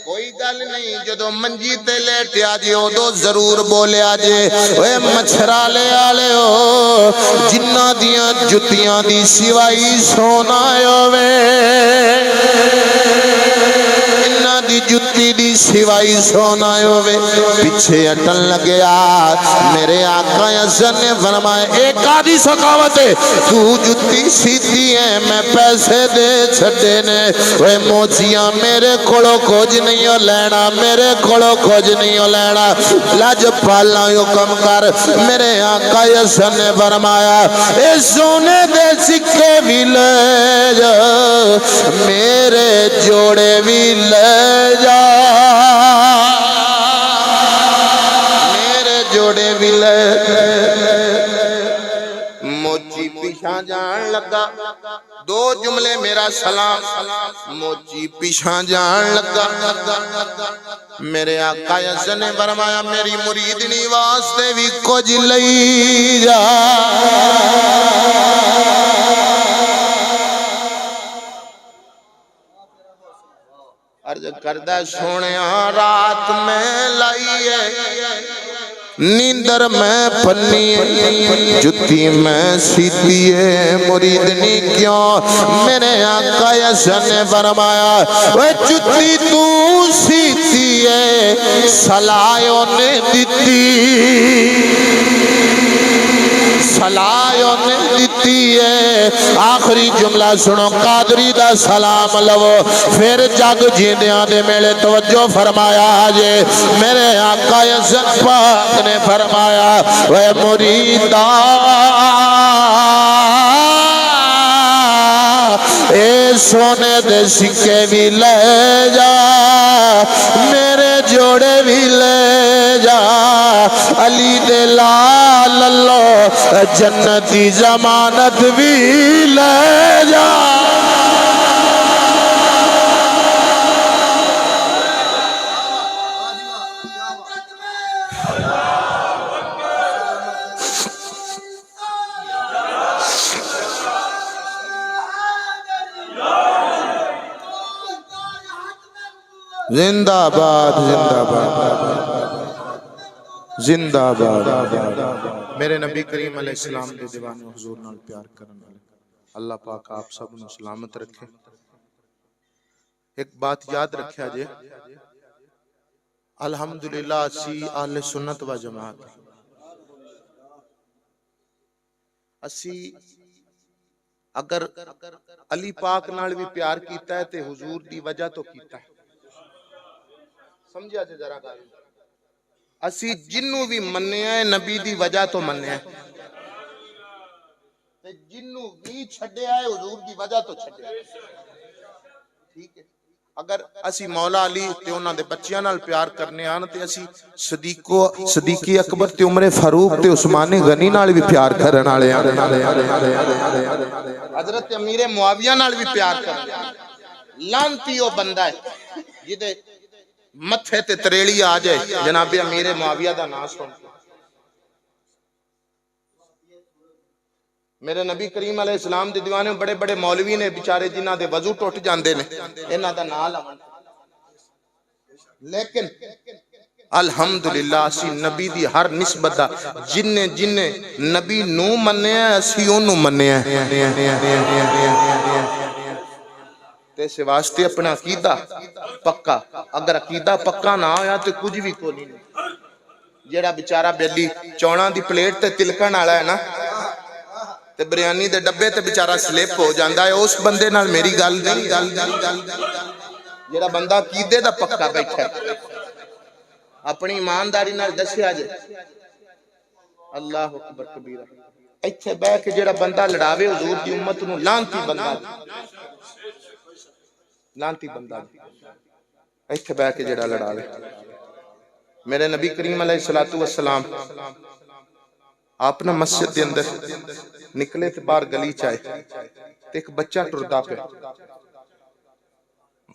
کوئی گل نہیں جدو منجی تے لیٹیا جی ادو ضرور بولیا جی اے مچھرا لے آلے ہو جنہ دیاں جتیاں دی سوائی سونا ہوئے دی جتی دی سوائی سونا ہوئے پیچھے اٹن لگیا میرے آقا حسن نے فرمایا ایک آدھی سکاوت ہے تو جتی سیدھی ہے میں پیسے دے چھڑے نے وہ موچیاں میرے کھڑو کھوج نہیں ہو لینا میرے کھڑو کھوج نہیں ہو لینا لج پالا حکم کر میرے آقا حسن نے فرمایا اے سونے دے سکے بھی لے جا میرے جوڑے بھی لے جا میرے جوڑے بھی لے موچی پیچھا جان لگا دو جملے میرا سلام موچی پیچھا جان لگا میرے آقا حسن نے فرمایا میری مریدنی واسطے بھی کچھ لئی جا عرض کردہ سونے رات میں لائیے نیندر میں پنی جتی میں سیدھیے مریدنی کیوں میرے آقا حسن نے فرمایا وہ جتی تو سیدھیے سلائیوں نے دیتی سلائیوں نے دیتی ہے آخری جملہ سنو قادری دا سلام لو پھر جگ جیندیاں دے میلے توجہ فرمایا جے میرے آقا حسن پاک نے فرمایا اے مریدہ اے سونے دے سکے بھی لے جا میرے جوڑے بھی لے جا علی دے لال اللہ جنتی ضمانت بھی لے جا زندہ باد زندہ باد زندہ باد میرے نبی کریم علیہ السلام کے دیوان حضور نال پیار کرنے والے اللہ پاک آپ سب نے سلامت رکھے ایک بات یاد رکھیا جے الحمدللہ اسی اہل سنت و جماعت اسی اگر علی پاک نال بھی پیار کیتا ہے تے حضور دی وجہ تو کیتا ہے سمجھا جے ذرا گل اسی جنوں بھی منیا ہے نبی دی وجہ تو منیا ہے تے جنوں بھی چھڈیا ہے حضور دی وجہ تو چھڈیا ہے ٹھیک ہے اگر اسی مولا علی تے انہاں دے بچیاں نال پیار کرنے آن تے اسی صدیقی اکبر تے عمر فاروق تے عثمان غنی نال بھی پیار کرن والے ہیں حضرت امیر معاویہ نال بھی پیار کرن لانتی او بندہ ہے جدے متھے تے تریڑی آ جائے جناب امیر معاویہ دا نام سن میرے نبی کریم علیہ السلام دے دیوانے بڑے بڑے مولوی نے بیچارے جنہ دے وضو ٹوٹ جاندے نے انہاں دا نام لون لیکن الحمدللہ اسی نبی دی ہر نسبت دا جن نبی نو منیا اسی اونوں منیا تے سے واسطے اپنا عقیدہ پکا اگر عقیدہ پکا نہ ہویا تے کچھ بھی کو نہیں جیڑا بیچارہ بیلی چوڑاں دی پلیٹ تے تلکن والا ہے نا تے بریانی دے ڈبے تے بیچارہ سلپ ہو جاندا ہے اس بندے نال میری گل نہیں جیڑا بندہ عقیدے دا پکا بیٹھا ہے اپنی ایمانداری نال دسیا جے اللہ اکبر کبیرہ ایتھے بیٹھ کے جیڑا بندہ لڑاوے حضور دی امت نو لعنتی بندہ ਲਾਂਤੀ ਬੰਦਾ ਇੱਥੇ ਬਹਿ ਕੇ ਜਿਹੜਾ ਲੜਾਵੇ ਮੇਰੇ ਨਬੀ ਕਰੀਮ ਅਲੈਹਿ ਸਲਾਤੂ ਵਸਲਾਮ ਆਪ ਨਾ ਮਸਜਿਦ ਦੇ ਅੰਦਰ ਨਿਕਲੇ ਤੇ ਬਾਹਰ ਗਲੀ ਚ ਆਏ ਤੇ ਇੱਕ ਬੱਚਾ ਟੁਰਦਾ ਪਿਆ